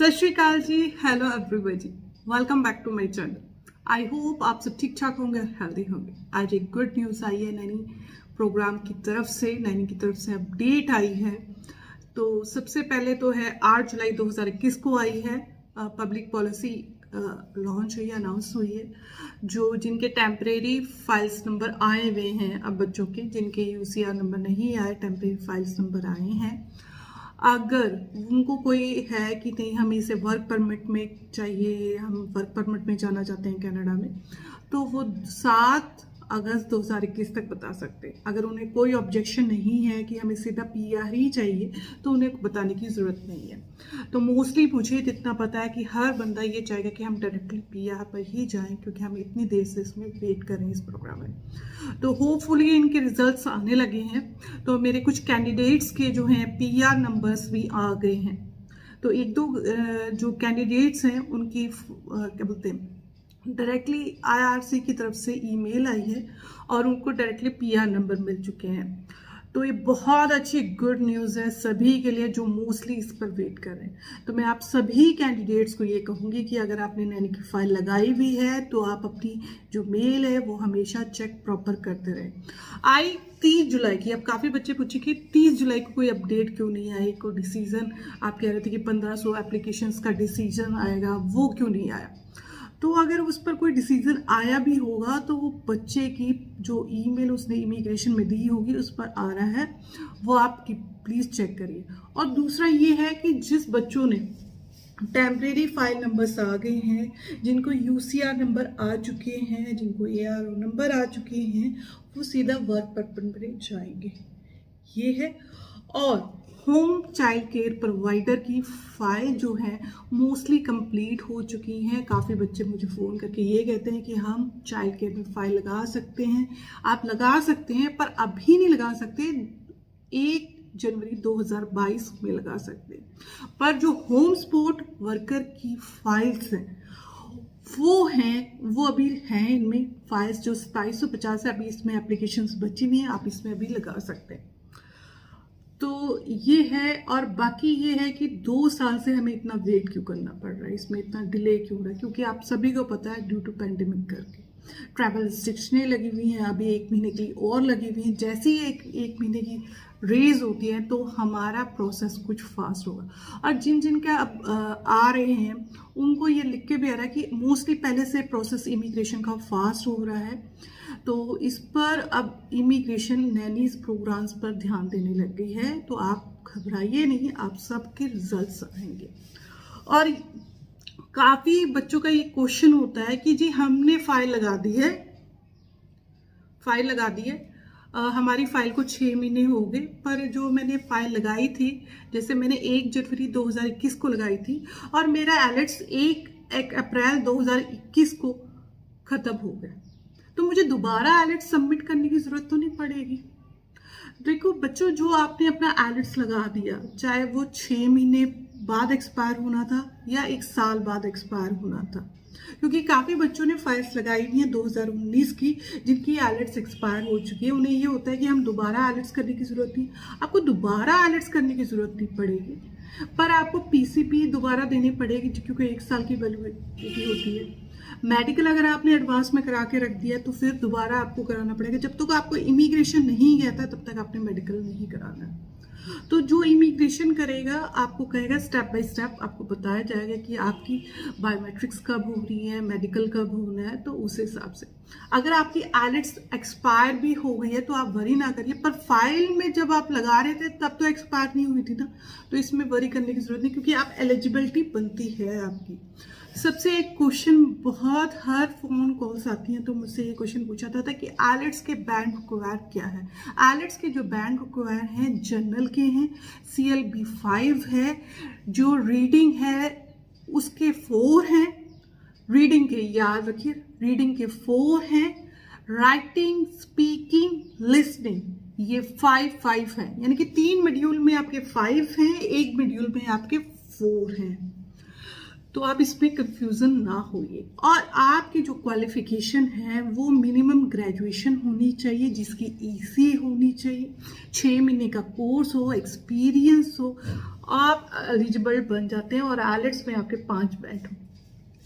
सत श्री अकाल जी, hello everybody, welcome back to my channel. I hope आप सब ठीक ठाक होंगे, हेल्दी होंगे। आज एक गुड न्यूज़ आई है नैनी प्रोग्राम की तरफ से, नैनी की तरफ से अपडेट आई है। तो सबसे पहले तो है 8 जुलाई 2021 को आई है पब्लिक पॉलिसी लॉन्च हुई है, अनाउंस हुई है। जो जिनके टेम्परेरी फाइल्स नंबर आए हुए हैं, अब बच्चों के जिनके यूसीआर नंबर नहीं आए, टेम्परेरी फाइल्स नंबर आए हैं, अगर उनको कोई है कि नहीं हमें इसे वर्क परमिट में चाहिए, हम वर्क परमिट में जाना चाहते हैं कनाडा में, तो वो 7 अगस्त 2021 तक बता सकते हैं। अगर उन्हें कोई ऑब्जेक्शन नहीं है कि हमें सीधा पीआर ही चाहिए, तो उन्हें बताने की ज़रूरत नहीं है। तो मोस्टली मुझे इतना पता है कि हर बंदा ये चाहेगा कि हम डायरेक्टली पीआर पर ही जाएं, क्योंकि हम इतनी देर से इसमें वेट कर रहे हैं इस प्रोग्राम में। तो होपफुली इनके रिजल्ट्स आने लगे हैं। तो मेरे कुछ कैंडिडेट्स के जो हैं पीआर नंबर्स भी आ गए हैं। तो एक दो जो कैंडिडेट्स हैं उनकी क्या बोलते हैं, डायरेक्टली आईआरसी की तरफ से ईमेल आई है और उनको डायरेक्टली पीआर नंबर मिल चुके हैं। तो ये बहुत अच्छी गुड न्यूज़ है सभी के लिए जो मोस्टली इस पर वेट कर रहे हैं। तो मैं आप सभी कैंडिडेट्स को ये कहूँगी कि अगर आपने नैनी की फाइल लगाई हुई है तो आप अपनी जो मेल है वो हमेशा चेक प्रॉपर करते रहें। आई 30 जुलाई की, अब काफ़ी बच्चे पूछे कि 30 जुलाई को कोई अपडेट क्यों नहीं आई, कोई डिसीजन आप कह रहे थे कि 1500 एप्लीकेशंस का डिसीजन आएगा, वो क्यों नहीं आया। तो अगर उस पर कोई डिसीजन आया भी होगा तो वो बच्चे की जो ईमेल उसने इमिग्रेशन में दी होगी उस पर आ रहा है, वो आप प्लीज़ चेक करिए। और दूसरा ये है कि जिस बच्चों ने टेम्परेरी फाइल नंबर्स आ गए हैं, जिनको यूसीआर नंबर आ चुके हैं, जिनको एआरओ नंबर आ चुके हैं, वो सीधा वर्क परमिट में जाएंगे, ये है। और होम चाइल्ड केयर प्रोवाइडर की फाइल जो है मोस्टली कंप्लीट हो चुकी हैं। काफ़ी बच्चे मुझे फ़ोन करके ये कहते हैं कि हम चाइल्ड केयर में फ़ाइल लगा सकते हैं। आप लगा सकते हैं पर अभी नहीं लगा सकते, 1 जनवरी 2022 में लगा सकते हैं। पर जो होम सपोर्ट वर्कर की फाइल्स हैं वो अभी हैं, इनमें फाइल्स जो 2750 है, अभी इसमें एप्लीकेशंस बची हुई हैं, आप इसमें अभी लगा सकते हैं। तो ये है। और बाकी ये है कि 2 साल से हमें इतना वेट क्यों करना पड़ रहा है, इसमें इतना डिले क्यों हो रहा है, क्योंकि आप सभी को पता है ड्यू टू पैंडेमिक करके ट्रैवल रिस्ट्रिक्शनें लगी हुई हैं, अभी 1 महीने के लिए और लगी हुई हैं। जैसे ही एक महीने की रेज होती है तो हमारा प्रोसेस कुछ फास्ट होगा। और जिन जिन का अब आ रहे हैं उनको ये लिख के भी आ रहा है कि मोस्टली पहले से प्रोसेस इमिग्रेशन का फास्ट हो रहा है। तो इस पर अब इमिग्रेशन नैनीज प्रोग्राम्स पर ध्यान देने लग गई है। तो आप घबराइए नहीं, आप सबके रिजल्ट्स आएंगे। और काफ़ी बच्चों का ये क्वेश्चन होता है कि जी हमने फाइल लगा दी है, हमारी फाइल को 6 महीने हो गए, पर जो मैंने फाइल लगाई थी, जैसे मैंने 1 जनवरी 2021 को लगाई थी और मेरा एलेट्स 1 अप्रैल 2021 को ख़त्म हो गया, तो मुझे दोबारा एलेट्स सबमिट करने की ज़रूरत तो नहीं पड़ेगी। देखो बच्चों, जो आपने अपना एलेट्स लगा दिया, चाहे वो 6 महीने बाद एक्सपायर होना था या 1 साल बाद एक्सपायर होना था, क्योंकि काफ़ी बच्चों ने फाइल्स लगाई हुई हैं 2019 की जिनकी एलेट्स एक्सपायर हो चुकी है। उन्हें ये होता है कि हम दोबारा एलेट्स करने की ज़रूरत नहीं, आपको दोबारा एलेट्स करने की ज़रूरत नहीं पड़ेगी, पर आपको पीसीपी दोबारा देनी पड़ेगी क्योंकि 1 साल की वैलिडिटी होती है। मेडिकल अगर आपने एडवांस में करा के रख दिया तो फिर दोबारा आपको कराना पड़ेगा। जब तक आपको इमिग्रेशन नहीं कहता तब तक आपने मेडिकल नहीं कराना है। तो जो इमिग्रेशन करेगा आपको कहेगा स्टेप बाय स्टेप, आपको बताया जाएगा कि आपकी बायोमेट्रिक्स कब हो रही है, मेडिकल कब होना है। तो उस हिसाब से अगर आपकी एलेट्स एक्सपायर भी हो गई है तो आप वरी ना करिए, पर फाइल में जब आप लगा रहे थे तब तो एक्सपायर नहीं हुई थी ना, तो इसमें वरी करने की जरूरत नहीं, क्योंकि आप एलिजिबिलिटी बनती है आपकी। सबसे एक क्वेश्चन बहुत हर फोन कॉल्स आती हैं, तो मुझसे ये क्वेश्चन पूछा था कि एलेट्स के बैंड रिक्वायर क्या है। एलेट्स के जो बैंड रिक्वायर हैं जनरल के हैं, CLB 5 है, जो रीडिंग है उसके 4 हैं, रीडिंग के याद रखिए, रीडिंग के 4 हैं, राइटिंग, स्पीकिंग, लिसनिंग ये 5 हैं, यानी कि 3 मॉड्यूल में आपके 5 हैं, 1 मॉड्यूल में आपके 4 हैं। तो आप इसमें कंफ्यूजन ना होइए। और आपकी जो क्वालिफिकेशन है वो मिनिमम ग्रेजुएशन होनी चाहिए, जिसकी ईसी होनी चाहिए, 6 महीने का कोर्स हो, एक्सपीरियंस हो, आप एलिजिबल बन जाते हैं। और आईलेट्स में आपके 5 बैंड हो।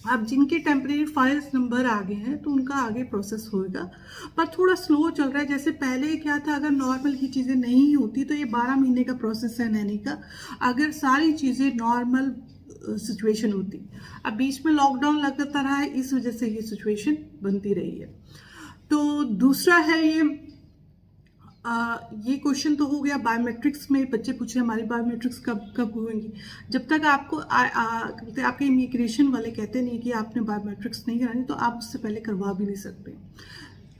अब जिनके टेम्परेरी फाइल्स नंबर आ गए हैं तो उनका आगे प्रोसेस होएगा, पर थोड़ा स्लो चल रहा है। जैसे पहले क्या था, अगर नॉर्मल की चीज़ें नहीं होती तो ये 12 महीने का प्रोसेस है नैनी का, अगर सारी चीज़ें नॉर्मल सिचुएशन होती। अब बीच में लॉकडाउन लगता रहा है, इस वजह से ये सिचुएशन बनती रही है। तो दूसरा है ये क्वेश्चन तो हो गया बायोमेट्रिक्स में। बच्चे पूछे हमारी बायोमेट्रिक्स कब होंगी। जब तक आपको आपके इमिग्रेशन वाले कहते नहीं कि आपने बायोमेट्रिक्स नहीं करानी, तो आप उससे पहले करवा भी नहीं सकते।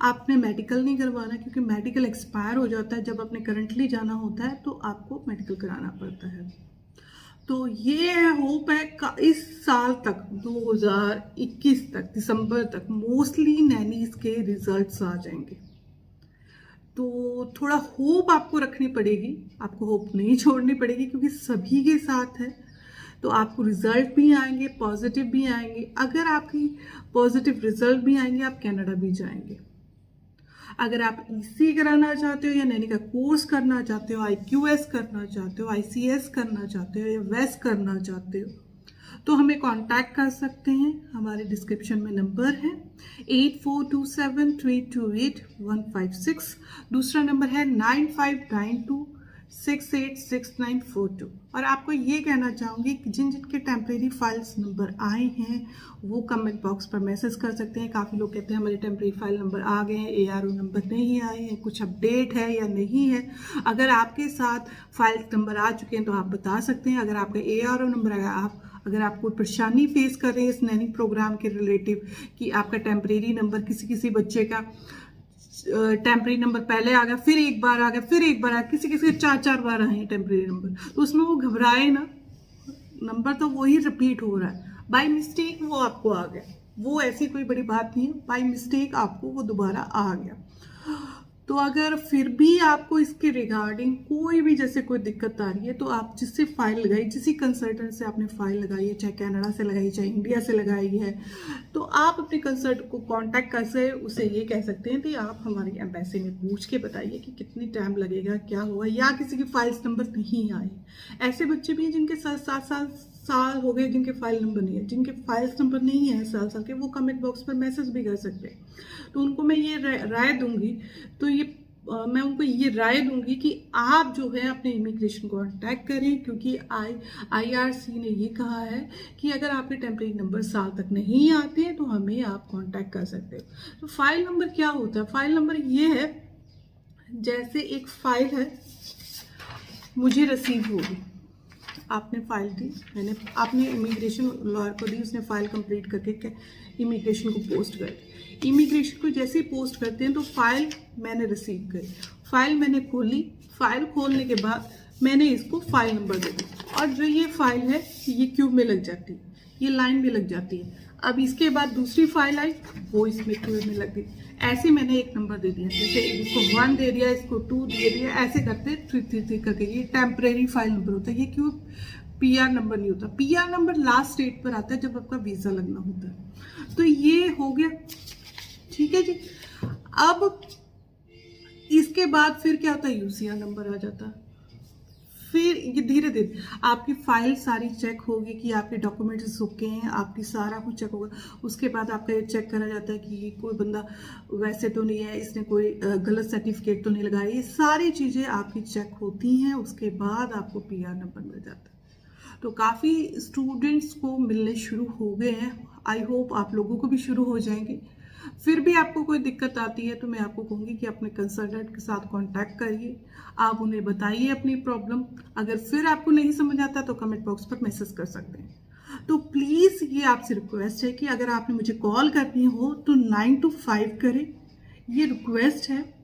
आपने मेडिकल नहीं करवाना, क्योंकि मेडिकल एक्सपायर हो जाता है। जब आपने करंटली जाना होता है तो आपको मेडिकल कराना पड़ता है। तो ये होप है इस साल तक 2021 तक दिसंबर तक मोस्टली नैनीज के रिजल्ट्स आ जाएंगे। तो थोड़ा होप आपको रखनी पड़ेगी, आपको होप नहीं छोड़नी पड़ेगी, क्योंकि सभी के साथ है। तो आपको रिजल्ट भी आएंगे, पॉजिटिव भी आएंगे। अगर आपकी पॉजिटिव रिजल्ट भी आएंगे, आप कनाडा भी जाएंगे। अगर आप ईसी कराना चाहते हो या नैनी का कोर्स करना चाहते हो, आईक्यूएस करना चाहते हो, आईसीएस करना चाहते हो या वेस करना चाहते हो, तो हमें कांटेक्ट कर सकते हैं। हमारे डिस्क्रिप्शन में नंबर है 8427328156। दूसरा नंबर है 9592686942। और आपको ये कहना चाहूँगी कि जिन जिनके टेम्परेरी फाइल्स नंबर आए हैं वो कमेंट बॉक्स पर मैसेज कर सकते हैं। काफ़ी लोग कहते हैं हमारे टेम्परेरी फाइल नंबर आ गए हैं, एआरओ नंबर नहीं आए हैं, कुछ अपडेट है या नहीं है। अगर आपके साथ फाइल नंबर आ चुके हैं तो आप बता सकते हैं। अगर आपका एआरओ नंबर आया, अगर आप कोई परेशानी फेस कर रहे हैं इस नैनी प्रोग्राम के रिलेटिव कि आपका टेम्परेरी नंबर किसी बच्चे का टेम्परेरी नंबर पहले आ गया, फिर एक बार आ गया, फिर एक बार आ गया, किसी के 4 बार आए हैं टेम्परेरी नंबर, तो उसमें वो घबराए ना। नंबर तो वही रिपीट हो रहा है, बाय मिस्टेक वो आपको आ गया, वो ऐसी कोई बड़ी बात नहीं है, बाय मिस्टेक आपको वो दोबारा आ गया। तो अगर फिर भी आपको इसके रिगार्डिंग कोई भी जैसे कोई दिक्कत आ रही है, तो आप जिससे फाइल लगाई, जिस कंसल्टेंट से आपने फाइल लगाई है, चाहे कनाडा से लगाई, चाहे इंडिया से लगाई है, तो आप अपने कंसल्टेंट को कांटेक्ट कर से उसे ये कह सकते हैं कि आप हमारी एम्बेसी में पूछ के बताइए कि कितनी टाइम लगेगा, क्या होगा, या किसी की फाइल्स नंबर नहीं आए। ऐसे बच्चे भी हैं जिनके 7 साल हो गए जिनके फाइल नंबर नहीं है, जिनके फाइल्स नंबर नहीं है साल के, वो कमेंट बॉक्स पर मैसेज भी कर सकते हैं। तो उनको मैं ये राय दूंगी, तो मैं उनको ये राय दूंगी कि आप जो है अपने इमिग्रेशन को कांटेक्ट करें, क्योंकि IRC ने ये कहा है कि अगर आपके टेम्परेरी नंबर साल तक नहीं आते हैं तो हमें आप कांटेक्ट कर सकते हो। तो फाइल नंबर क्या होता है? फाइल नंबर ये है, जैसे एक फाइल है, मुझे रिसीव होगी, आपने फाइल दी, आपने इमिग्रेशन लॉयर को दी, उसने फाइल कंप्लीट करके इमिग्रेशन को पोस्ट कर दी। इमिग्रेशन को जैसे ही पोस्ट करते हैं तो फाइल मैंने रिसीव करी, फाइल मैंने खोली, फाइल खोलने के बाद मैंने इसको फाइल नंबर दे दिया, और जो ये फाइल है ये क्यूब में लग जाती है, ये लाइन में लग जाती है। अब इसके बाद दूसरी फाइल आई, वो इसमें क्यूब में लग गई। ऐसे मैंने एक नंबर दे दिया, जैसे इसको 1 दे दिया, इसको 2 दे दिया, ऐसे करते 3 करके ये टेम्परेरी फाइल नंबर होता है। ये क्यों PR नंबर नहीं होता? PR नंबर लास्ट स्टेट पर आता है जब आपका वीज़ा लगना होता है। तो ये हो गया, ठीक है जी। अब इसके बाद फिर क्या होता है? UCR नंबर आ जाता है। फिर ये धीरे धीरे आपकी फाइल सारी चेक होगी कि आपके डॉक्यूमेंट्स ओके हैं, आपकी सारा कुछ चेक होगा। उसके बाद आपका ये चेक करा जाता है कि कोई बंदा वैसे तो नहीं है, इसने कोई गलत सर्टिफिकेट तो नहीं लगाया। ये सारी चीज़ें आपकी चेक होती हैं, उसके बाद आपको PR नंबर मिल जाता है। तो काफ़ी स्टूडेंट्स को मिलने शुरू हो गए हैं, आई होप आप लोगों को भी शुरू हो जाएंगे। फिर भी आपको कोई दिक्कत आती है तो मैं आपको कहूँगी कि अपने कंसल्टेंट के साथ कांटेक्ट करिए, आप उन्हें बताइए अपनी प्रॉब्लम। अगर फिर आपको नहीं समझ आता तो कमेंट बॉक्स पर मैसेज कर सकते हैं। तो प्लीज़ ये आपसे रिक्वेस्ट है कि अगर आपने मुझे कॉल करनी हो तो 9 to 5 करें, ये रिक्वेस्ट है।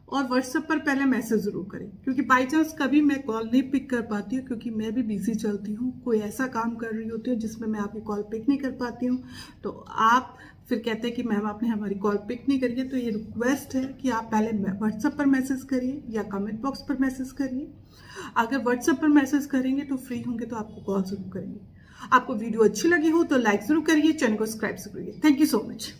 और व्हाट्सएप पर पहले मैसेज ज़रूर करें, क्योंकि बाई चांस कभी मैं कॉल नहीं पिक कर पाती हूँ, क्योंकि मैं भी बिजी चलती हूँ, कोई ऐसा काम कर रही होती हूँ जिसमें मैं आपकी कॉल पिक नहीं कर पाती हूँ। तो आप फिर कहते हैं कि मैम आपने हमारी कॉल पिक नहीं करी है। तो ये रिक्वेस्ट है कि आप पहले व्हाट्सएप पर मैसेज करिए या कमेंट बॉक्स पर मैसेज करिए। अगर व्हाट्सएप पर मैसेज करेंगे तो फ्री होंगे तो आपको कॉल ज़रूर करेंगे। आपको वीडियो अच्छी लगी हो तो लाइक जरूर करिए, चैनल को सब्सक्राइब जरूर करिए। Thank you so much.